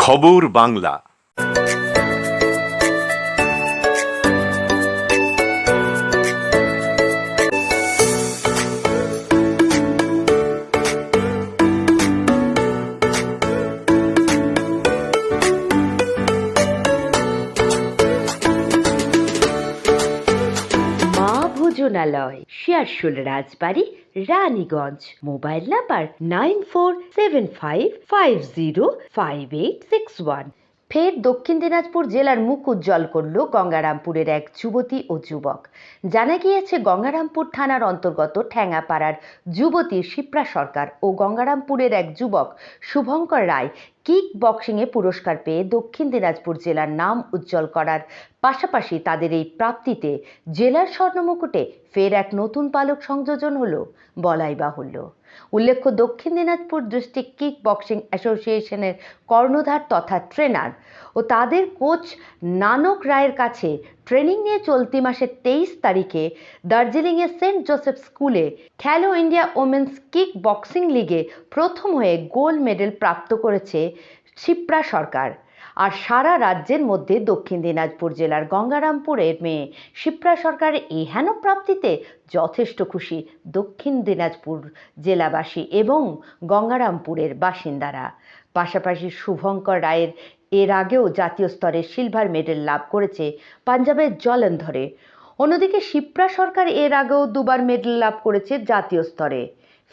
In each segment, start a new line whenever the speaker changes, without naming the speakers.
খবর বাংলা।
ভোজনালয়, Siarsol Rajbari, Raniganj. Mobile number 9475505861। ফের দক্ষিণ দিনাজপুর জেলার মুখ উজ্জ্বল করল গঙ্গারামপুরের এক যুবতী ও যুবক। জানা গিয়েছে, গঙ্গারামপুর থানার অন্তর্গত ঠ্যাঙ্গাপাড়ার যুবতী শিপ্রা সরকার ও গঙ্গারামপুরের এক যুবক শুভঙ্কর রায় কিক বক্সিংয়ে পুরস্কার পেয়ে দক্ষিণ দিনাজপুর জেলার নাম উজ্জ্বল করার পাশাপাশি তাদের এই প্রাপ্তিতে জেলার স্বর্ণমুকুটে ফের এক নতুন পালক সংযোজন হলো বলাই বাহুল্য। উল্লেখ্য, দক্ষিণ দিনাজপুর ডিস্ট্রিক্ট কিক বক্সিং অ্যাসোসিয়েশনের কর্ণধার তথা ট্রেনার ও তাদের কোচ নানক রায়ের কাছে ট্রেনিং নিয়ে চলতি মাসের 23 তারিখে দার্জিলিংয়ের সেন্ট জোসেফ স্কুলে খেলো ইন্ডিয়া ওমেন্স কিক বক্সিং লিগে প্রথম হয়ে গোল্ড মেডেল প্রাপ্ত করেছে শিপ্রা সরকার। আর সারা রাজ্যের মধ্যে দক্ষিণ দিনাজপুর জেলার গঙ্গারামপুরের মেয়ে শিপ্রা সরকারের এই হেন প্রাপ্তিতে যথেষ্ট খুশি দক্ষিণ দিনাজপুর জেলাবাসী এবং গঙ্গারামপুরের বাসিন্দারা। পাশাপাশি শুভঙ্কর রায়ের এর আগেও জাতীয় স্তরে সিলভার মেডেল লাভ করেছে পাঞ্জাবের জলন্ধরে। অন্যদিকে শিপ্রা সরকার এর আগেও দুবার মেডেল লাভ করেছে জাতীয় স্তরে।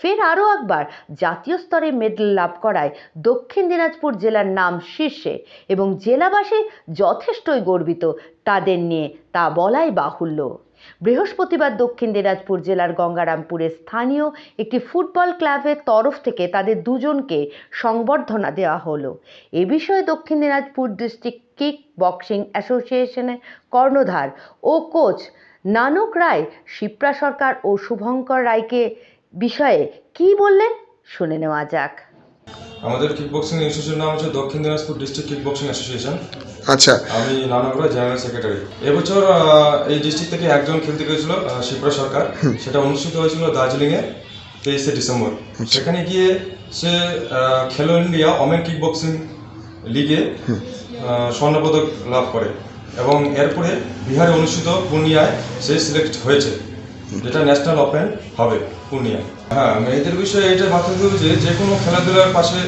ফের আরও একবার জাতীয় স্তরে মেডেল লাভ করায় দক্ষিণ দিনাজপুর জেলার নাম শীর্ষে এবং জেলাবাসী যথেষ্টই গর্বিত তাদের নিয়ে, তা বলাই বাহুল্য। বৃহস্পতিবার দক্ষিণ দিনাজপুর জেলার গঙ্গারামপুরের স্থানীয় একটি ফুটবল ক্লাবের তরফ থেকে তাদের দুজনকে সংবর্ধনা দেওয়া হলো। এ বিষয়ে দক্ষিণ দিনাজপুর ডিস্ট্রিক্ট কিক বক্সিং অ্যাসোসিয়েশনের কর্ণধার ও কোচ নানক রায় শিপ্রা সরকার ও শুভঙ্কর রায়কে বিষয়ে কি বললেন শুনে নেওয়া যাক।
আমাদের কিক বক্সিং অ্যাসোসিয়েশনের নাম হচ্ছে দক্ষিণ Dinajpur district kick boxing association.
আচ্ছা,
আমি নানক রায় জেনারেল সেক্রেটারি। এবছর এই ডিস্ট্রিক্ট থেকে একজন খেলতে গিয়েছিল শিপ্রা সরকার। সেটা অনুষ্ঠিত হয়েছিল দার্জিলিংয়ে 23শে ডিসেম্বর। সেখানে গিয়ে সে খেলো ইন্ডিয়া ওমেন কিক বক্সিং লিগে স্বর্ণপদক লাভ করে এবং এরপরে বিহারে অনুষ্ঠিত পূর্ণিয়ায় সে সিলেক্ট হয়েছে, যেটা ন্যাশনাল ওপেন হবে পূর্ণিয়ায়। হ্যাঁ, মেয়েদের বিষয়ে এটা মাথায় দেবো যে কোনো খেলাধুলার পাশে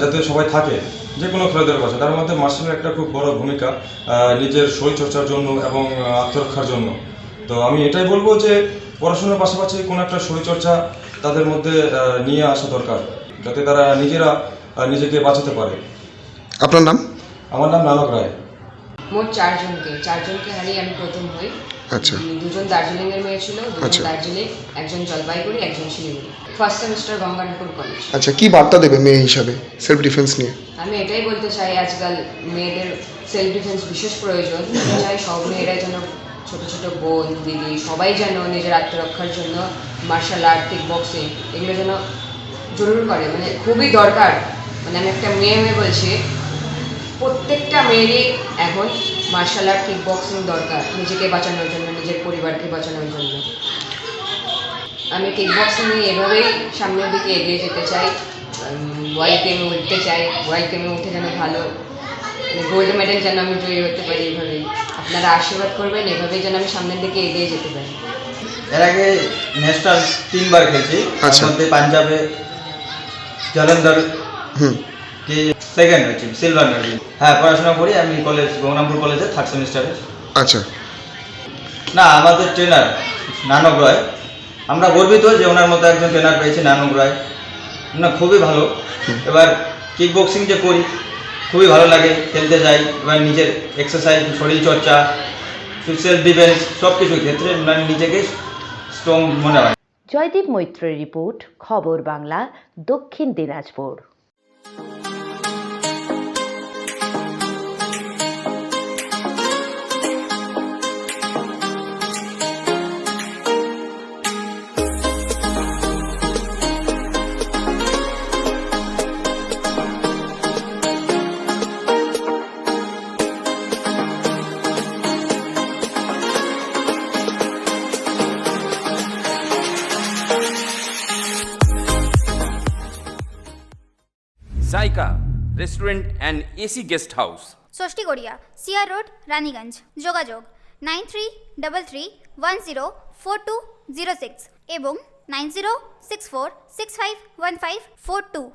যাতে সবাই থাকে, যে কোনো খেলাধুলার পাশে, তার মধ্যে মার্শাল একটা খুব বড় ভূমিকা নিজের শরীরচর্চার জন্য এবং আত্মরক্ষার জন্য। তো আমি এটাই বলবো যে পড়াশোনার পাশাপাশি কোনো একটা শরীরচর্চা তাদের মধ্যে নিয়ে আসা দরকার, যাতে তারা নিজেরা নিজেকে বাঁচাতে পারে।
আপনার নাম?
আমার নাম নানক রায়।
মোট চারজনকে হারিয়ে আমি প্রথম হই।
আচ্ছা,
দুজন দার্জিলিং এর মেয়ে ছিল, দুজন
আচ্ছা।
দার্জিলিং, একজন জলপাইগুড়ি, একজন Siliguri. First semester Gangarampur college.
আচ্ছা, কি বার্তা দেবে মেয়ে হিসাবে সেলফ ডিফেন্স নিয়ে?
আমি এটাই বলতে চাই, আজকাল মেয়েদের সেলফ ডিফেন্স বিশেষ প্রয়োজন। চাই সব মেয়েরা যেন, ছোট ছোট বোন, দিদি, সবাই যেন নিজের আত্মরক্ষার জন্য মার্শাল আর্ট, কিক বক্সিং এগুলো যেন জরুর করে, মানে খুবই দরকার। মানে আমি একটা মেয়ে হয়ে বলছি, প্রত্যেকটা মেয়েরই এখন মার্শাল আর্ট, কিক বক্সিং দরকার নিজেকে বাঁচানোর জন্য, নিজের পরিবারকে বাঁচানোর জন্য। আমি কিক বক্সিং নিয়ে এভাবেই সামনের দিকে এগিয়ে যেতে চাই। ওয়ার্ল্ড গেমে উঠতে চাই, ওয়ার্ল্ড গেমে উঠে যেন ভালো গোল্ড মেডেল যেন আমি জয়ী হতে পারি। এভাবেই আপনারা আশীর্বাদ করবেন, এভাবেই যেন আমি সামনের দিকে এগিয়ে যেতে পারি।
এর আগে ন্যাশনাল 3বার খেলছি।
আচ্ছা।
তার মধ্যে পাঞ্জাবে জলন্ধর কি সেকেন্ড হয়েছি, সিলভার মেডেল। হ্যাঁ, পড়াশোনা করি আমি কলেজ, গঙ্গারামপুর কলেজে 3rd সেমিস্টারে।
আচ্ছা,
না, আমাদের ট্রেনার নানক রায়, আমরা গর্বিত যে ওনার মতো একজন ট্রেনার পেয়েছি, নানক রায়। না, খুবই ভালো। এবার কিক বক্সিং যে করি খুবই ভালো লাগে, খেলতে যাই। এবার নিজের এক্সারসাইজ, শরীরচর্চা, সেলফ ডিফেন্স সব কিছুর ক্ষেত্রে মানে নিজেকে স্ট্রং মনে হয়।
জয়দীপ মৈত্রের রিপোর্ট, খবর Bangla, Dakshin Dinajpur.
Zaika
restaurant and AC guest house.
Sashthigoria CR road Raniganj যোগাযোগ 9333104206 এবং 9064651542।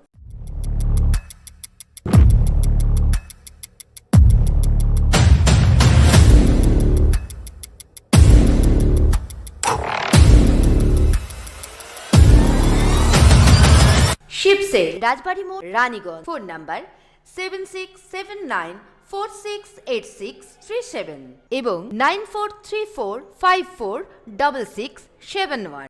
শিবসে রাজবাড়ি মোড় রানীগঞ্জ। ফোন নাম্বার 7679468637 এবং 9434546671।